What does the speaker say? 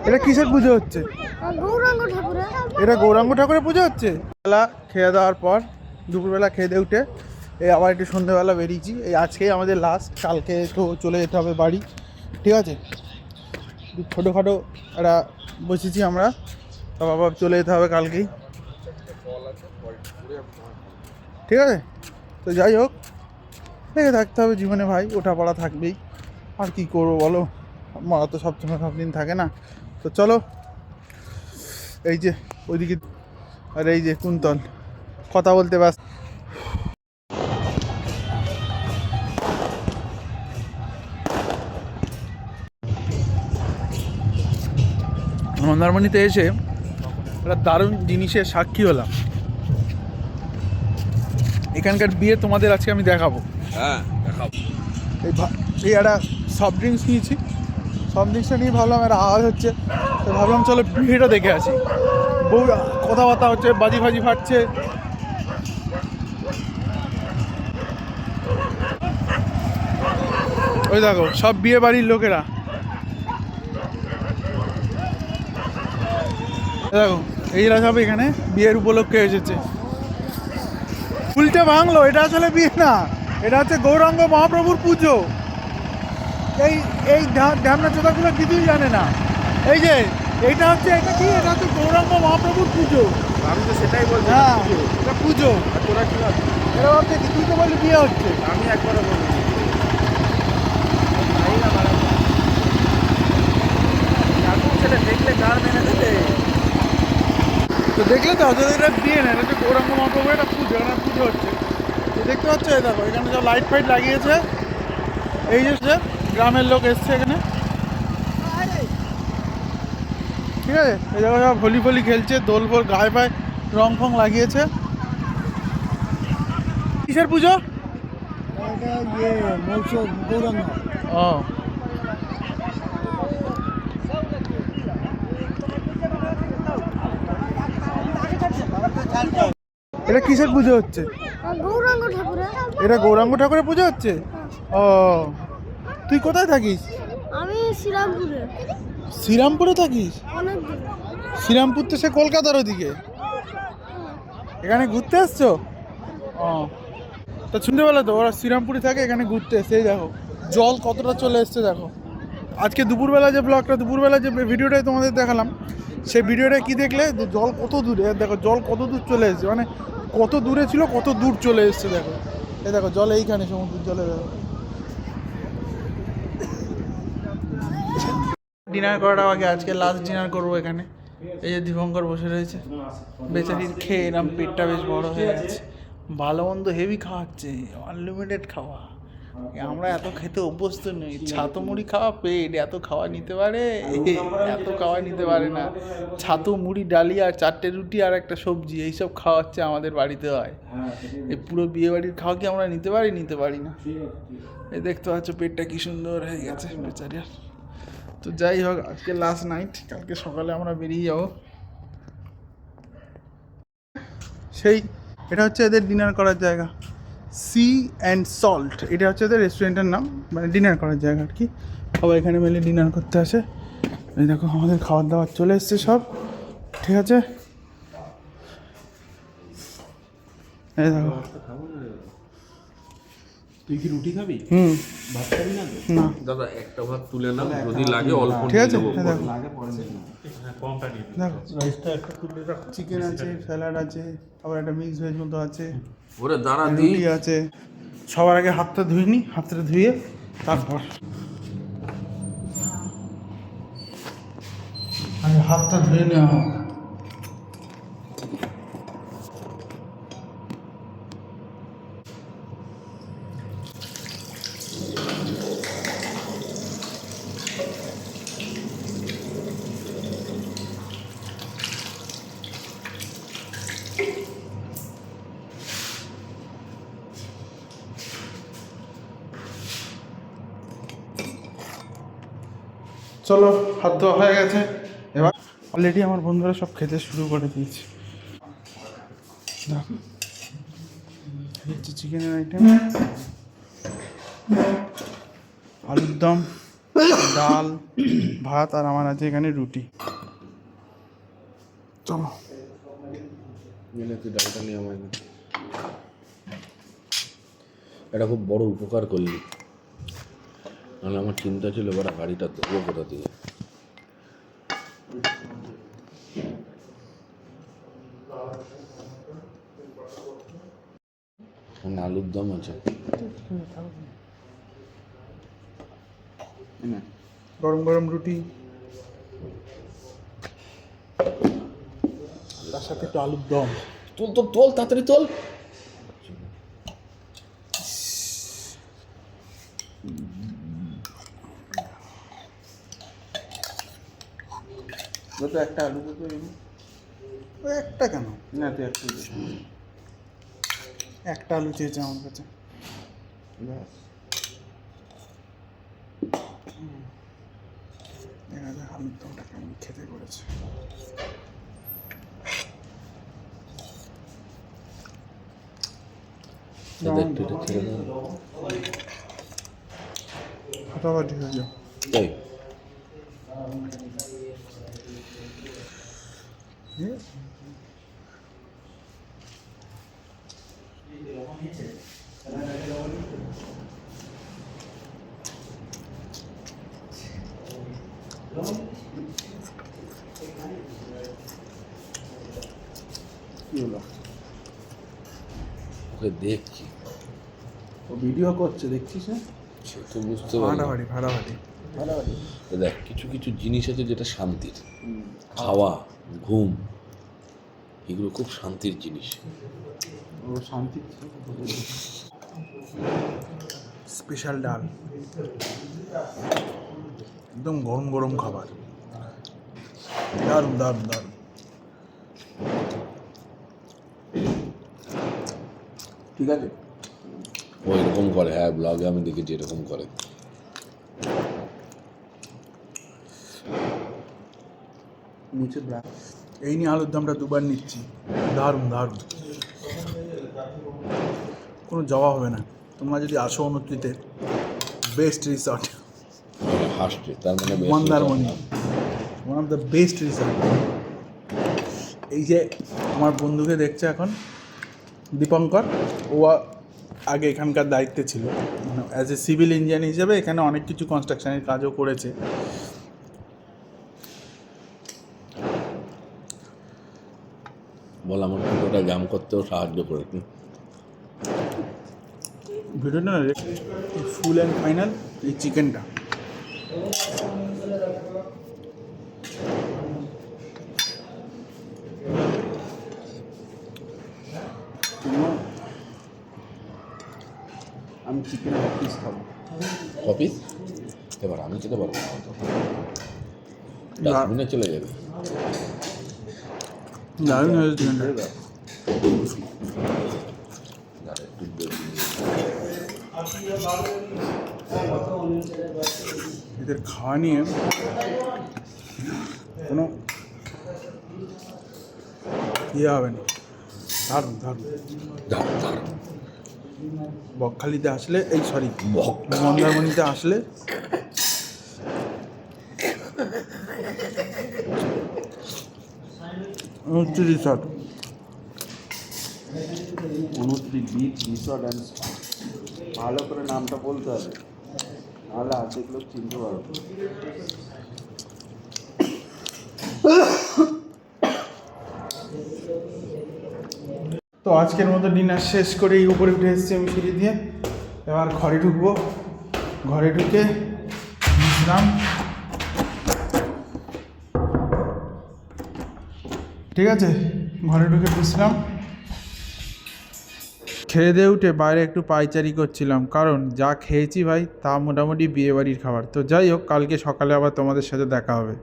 এটা কিসের পুজো হচ্ছে? গৌরাঙ্গ ঠাকুরের। এটা গৌরাঙ্গ ঠাকুরের পুজো হচ্ছে। বেলা খেয়ে দেওয়ার পর দুপুরবেলা খেয়ে দিয়ে উঠে এই আবার একটু সন্ধ্যেবেলা বেরিয়েছি। এই আজকেই আমাদের লাস্ট, কালকে তো চলে যেতে হবে বাড়ি। ঠিক আছে, ছোটোখাটো একটা বসেছি আমরা, তো বাবা চলে যেতে হবে কালকেই। ঠিক আছে, তো যাই হোক, দেখে থাকতে হবে জীবনে ভাই, ওঠা পড়া থাকবেই। আর কি করবো বলো, মরা তো সবসময় সব দিন থাকে না। তো চলো, এই যে ওইদিকে, আর এই যে কুন্তল কথা বলতে ব্যস্ত। মন্দারমণিতে এসে একটা দারুণ জিনিসের সাক্ষী হলাম। এখানকার বিয়ে তোমাদের আজকে আমি দেখাবো। হ্যাঁ দেখাবো। এই একটা সফট ড্রিঙ্কস নিয়েছি, সফট ড্রিঙ্কসটা নিয়ে ভাবলাম একটা আওয়াজ হচ্ছে, তো ভাবলাম চলো বিয়েটা দেখে আসি। বউ কথাবার্তা হচ্ছে, বাজি ফাজি ফাটছে। ওই দেখো সব বিয়ে বাড়ির লোকেরা, দেখো এইরা সব এখানে বিয়ের উপলক্ষে এসেছে। উল্টে ভাঙলো, এটা আসলে বিয়ে না, এটা হচ্ছে গৌরাঙ্গ মহাপ্রভুর পুজো। এই এই ঢ্যামনা চোদাগুলো কিছুই জানে না। এই যে এইটা হচ্ছে, এটা কি, এটা হচ্ছে গৌরাঙ্গ মহাপ্রভুর পুজো। আমি তো সেটাই বলছি। হ্যাঁ এটা পুজো। আর তোরা কি ভাবছিস? এরা ভাবছে কি, তুই তো বললি বিয়ে হচ্ছে। আমি একবারও বলছি সেটা দেখলে কার মেনে দেবে। তো দেখলে তো এটা বিয়ে না, এটা হচ্ছে গৌরাঙ্গ মহাপ্রভুর একটা পুজো, এখানে পুজো হচ্ছে। তো দেখতে পাচ্ছ, এই দেখো এখানে সব লাইট ফাইট লাগিয়েছে। এই যে গ্রামের লোক এসছে এখানে, ঠিক আছে। এই জায়গায় সব হোলি ফলি খেলছে, দোল ফোল গায়ে পায়ে রং ফং লাগিয়েছে। কিসের পুজো? ও, এটা কিসের পুজো হচ্ছে? গৌরাঙ্গ ঠাকুরের। এটা গৌরাঙ্গ ঠাকুরের পুজো হচ্ছে। ও, তুই কোথায় থাকিস? আমি শ্রীরামপুরে। শ্রীরামপুরে থাকিস? অনেক দূর। শ্রীরামপুর তো সে কলকাতার ওদিকে, এখানে ঘুরতে আসছো? ও, তো শুনতে পেলে তো, ওরা শ্রীরামপুরে থাকে, এখানে ঘুরতে এসছে। এই দেখো জল কতটা চলে এসছে দেখো। আজকে দুপুরবেলা যে ব্লগটা, দুপুরবেলা যে ভিডিওটাই তোমাদের দেখালাম, সেই ভিডিওটা কি দেখলে যে জল কত দূরে, দেখো জল কত দূর চলে এসছে, মানে কত দূরে ছিল কত দূর চলে এসছে দেখো। এই দেখো জল এইখানে, সমুদ্রের জলে দেখো। ডিনার করাটা আগে, আজকে লাস্ট ডিনার করবো এখানে। এই যে দীপঙ্কর বসে রয়েছে, বেচারির খেয়ে এরম পেটটা বেশ বড় হয়ে গেছে। ভালো মন্দ হেভি খাওয়াচ্ছে, আনলিমিটেড খাওয়া। আমরা এত খেতে অভ্যস্ত নই, ছাতু মুড়ি খাওয়া পেট এত খাওয়া নিতে পারে? এত খাওয়া নিতে পারে না। ছাতু মুড়ি ডালি আর 4টে রুটি আর একটা সবজি, এইসব খাওয়া হচ্ছে আমাদের বাড়িতে হয়। এই পুরো বিয়ে বাড়ির খাওয়া কি আমরা নিতে পারি? নিতে পারি না। এই দেখতে পাচ্ছ পেটটা কি সুন্দর হয়ে গেছে বেচারির। তো যাই হোক, আজকে লাস্ট নাইট, কালকে সকালে আমরা বেরিয়ে যাবো। সেই এটা হচ্ছে এদের ডিনার করার জায়গা, সি অ্যান্ড সল্ট, এটা হচ্ছে এদের রেস্টুরেন্টের নাম, মানে ডিনার করার জায়গা আর কি। সবাই এখানে মিলে ডিনার করতে আসে। এই দেখো আমাদের খাবার দাবার চলে এসছে সব, ঠিক আছে। এই দেখো, তুই কি রুটি খাবি? ভাত খাবি না? না দাদা একটা ভাত তুলে নাও, যদি লাগে অল্প ঠিক আছে। নেবো। দেখো দেখো চিকেন আছে, স্যালাড আছে, আবার একটা মিক্স ভেজ মতো আছে, ওরে দাঁড়া দিই। রুটি আছে। সবার আগে হাতটা ধুয়ে নিই, হাতটা ধুয়ে তারপর আগে হাতটা ধুয়ে নেওয়া হোক। চলো, হাত ধোয়া হয়ে গেছে। এবার অলরেডি আমার বন্ধুরা সব খেতে শুরু করে দিয়েছে। দেখো হচ্ছে চিকেনের আইটেম, আলুর দম, ডাল ভাত আর আমার আছে এখানে রুটি। চলো তুই ডালটা নিয়ে আমার এটা খুব বড় উপকার করলি, নাহলে আমার চিন্তা ছিল এবার গাড়িটা দেবো কোথা দিয়ে। আলুর দম আছে, গরম গরম রুটি, তার সাথে একটু আলুর দম। তোল তোল তোল তাড়াতাড়ি তোল। তো একটা আলু তো ওই একটা কেন না, তুই একটা আলু চেয়েছে আমার কাছে। আলুর দমটা কেমন খেতে করেছে। ফাটাফাটি হয়ে যাও। তাই কি হলো? ওকে দেখছি, ও ভিডিও করছে দেখছিস না? সে তো বুঝতে পারি। ফাটাফাটি দেখ কিছু কিছু জিনিস আছে যেটা শান্তির, খাওয়া ঘুম এগুলো খুব শান্তির জিনিস। ও শান্তি। স্পেশাল ডাল, একদম গরম গরম খাবার, দারুণ দারুণ দারুণ। ঠিক আছে, ও এরকম করে, হ্যাঁ ব্লগে আমি দেখেছি এরকম করে। নিচে এই নিয়ে আলুর দমটা দুবার নিচ্ছি, দারুণ দারুণ, কোনো জবাব হবে না। তোমরা যদি আসো অনুত্রিতে, বেস্ট রিসর্ট হাসছে তার মানে Mandarmani, one of the best resort. এই যে আমার বন্ধুকে দেখছে এখন, দীপঙ্কর, ও আগে এখানকার দায়িত্বে ছিল, মানে অ্যাজ এ সিভিল ইঞ্জিনিয়ার হিসেবে এখানে অনেক কিছু কনস্ট্রাকশনের কাজও করেছে। বল আমার ভিডিওটা জাম করতেও সাহায্য করে। ভিডিওটা না ফুল অ্যান্ড ফাইনাল এই চিকেনটা, আমি চিকেন পিস খাবো। অফিস এবার আমি খেতে পারবো না, ডাস্টবিনে চলে যাবে। দারুণ হয়েছে চিকেনটা। এদের খাওয়া নিয়ে কোনো ইয়ে হবে না, দারুণ দারুণ। বকখালিতে আসলে, এই সরি মন্দারমণিতে আসলে Anutri resort, Anutri beach resort and spa, ভালো করে নামটা বলতে হবে, নাহলে অর্ধেক লোক চিনতে পারবে। তো আজকের মতো ডিনার শেষ করে এই উপরে উঠে এসেছি আমি সিঁড়ি দিয়ে। এবার ঘরে ঢুকবো, ঘরে ঢুকে বিশ্রাম। ঠিক আছে, ঘরে ঢুকে বিশ্রাম। খেয়ে দিয়ে উঠে বাইরে একটু পায়চারি করছিলাম, কারণ যা খেয়েছি ভাই তা মোটামুটি বিয়েবাড়ির খাবার। তো যাই হোক, কালকে সকালে আবার তোমাদের সাথে দেখা হবে।